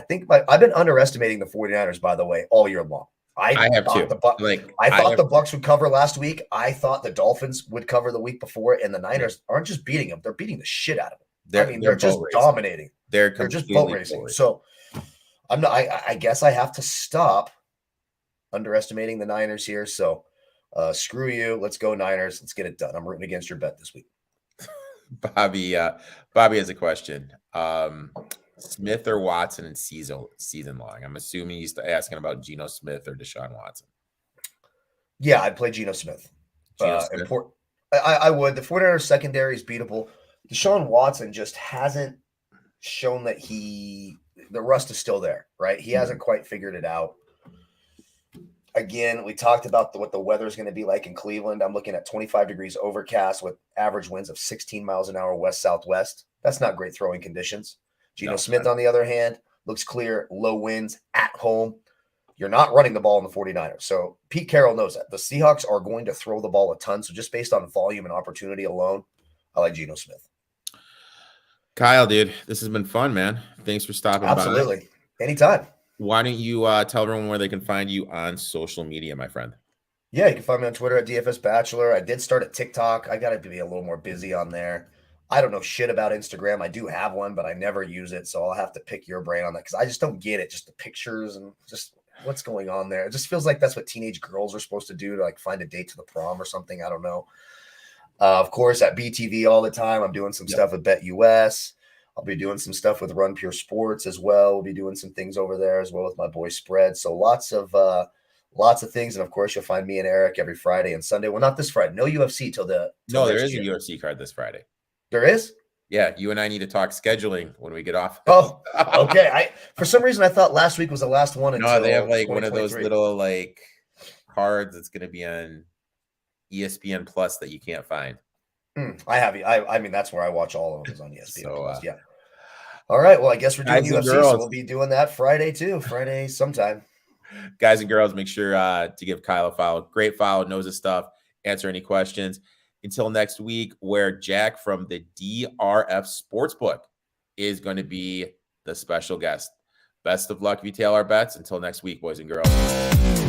think I've been underestimating the 49ers, by the way, all year long. I have thought too. I thought the Bucs would cover last week. I thought the Dolphins would cover the week before, and the Niners aren't just beating them; they're beating the shit out of them. They're just dominating. They're just boat racing. So I'm not. I guess I have to stop underestimating the Niners here. So screw you. Let's go Niners. Let's get it done. I'm rooting against your bet this week. Bobby has a question. Smith or Watson in season long? I'm assuming he's asking about Geno Smith or Deshaun Watson. Yeah, I'd play Geno Smith. Important. I would. The 49ers secondary is beatable. Deshaun Watson just hasn't shown that the rust is still there, right? He hasn't quite figured it out. Again, we talked about what the weather is going to be like in Cleveland. I'm looking at 25 degrees overcast with average winds of 16 miles an hour west-southwest. That's not great throwing conditions. Geno Smith, on the other hand, looks clear, low winds, at home. You're not running the ball in the 49ers. So Pete Carroll knows that. The Seahawks are going to throw the ball a ton. So just based on volume and opportunity alone, I like Geno Smith. Kyle, dude, this has been fun, man. Thanks for stopping by. Absolutely. Anytime. Why don't you tell everyone where they can find you on social media, my friend? Yeah, you can find me on Twitter at DFS Bachelor. I did start a TikTok. I got to be a little more busy on there. I don't know shit about Instagram. I do have one, but I never use it. So I'll have to pick your brain on that because I just don't get it. Just the pictures and just what's going on there. It just feels like that's what teenage girls are supposed to do to like find a date to the prom or something. I don't know. Of course, at BTV all the time. I'm doing some stuff with BetUS. I'll be doing some stuff with Run Pure Sports as well. We'll be doing some things over there as well with my boy Spread. So lots of things. And of course, you'll find me and Eric every Friday and Sunday. Well, not this Friday. No UFC till there is a UFC card this Friday. There is? Yeah, you and I need to talk scheduling when we get off. Oh, okay. For some reason I thought last week was the last one. No, they have like one of those little like cards that's going to be on ESPN Plus that you can't find. I have. I mean, that's where I watch all of them is on ESPN Plus. Yeah. All right. Well, I guess we're doing UFC, so we'll be doing that Friday too. Friday sometime. Guys and girls, make sure to give Kyle a follow. Great follow, knows his stuff. Answer any questions. Until next week, where Jack from the DRF Sportsbook is going to be the special guest. Best of luck if you tail our bets. Until next week, boys and girls.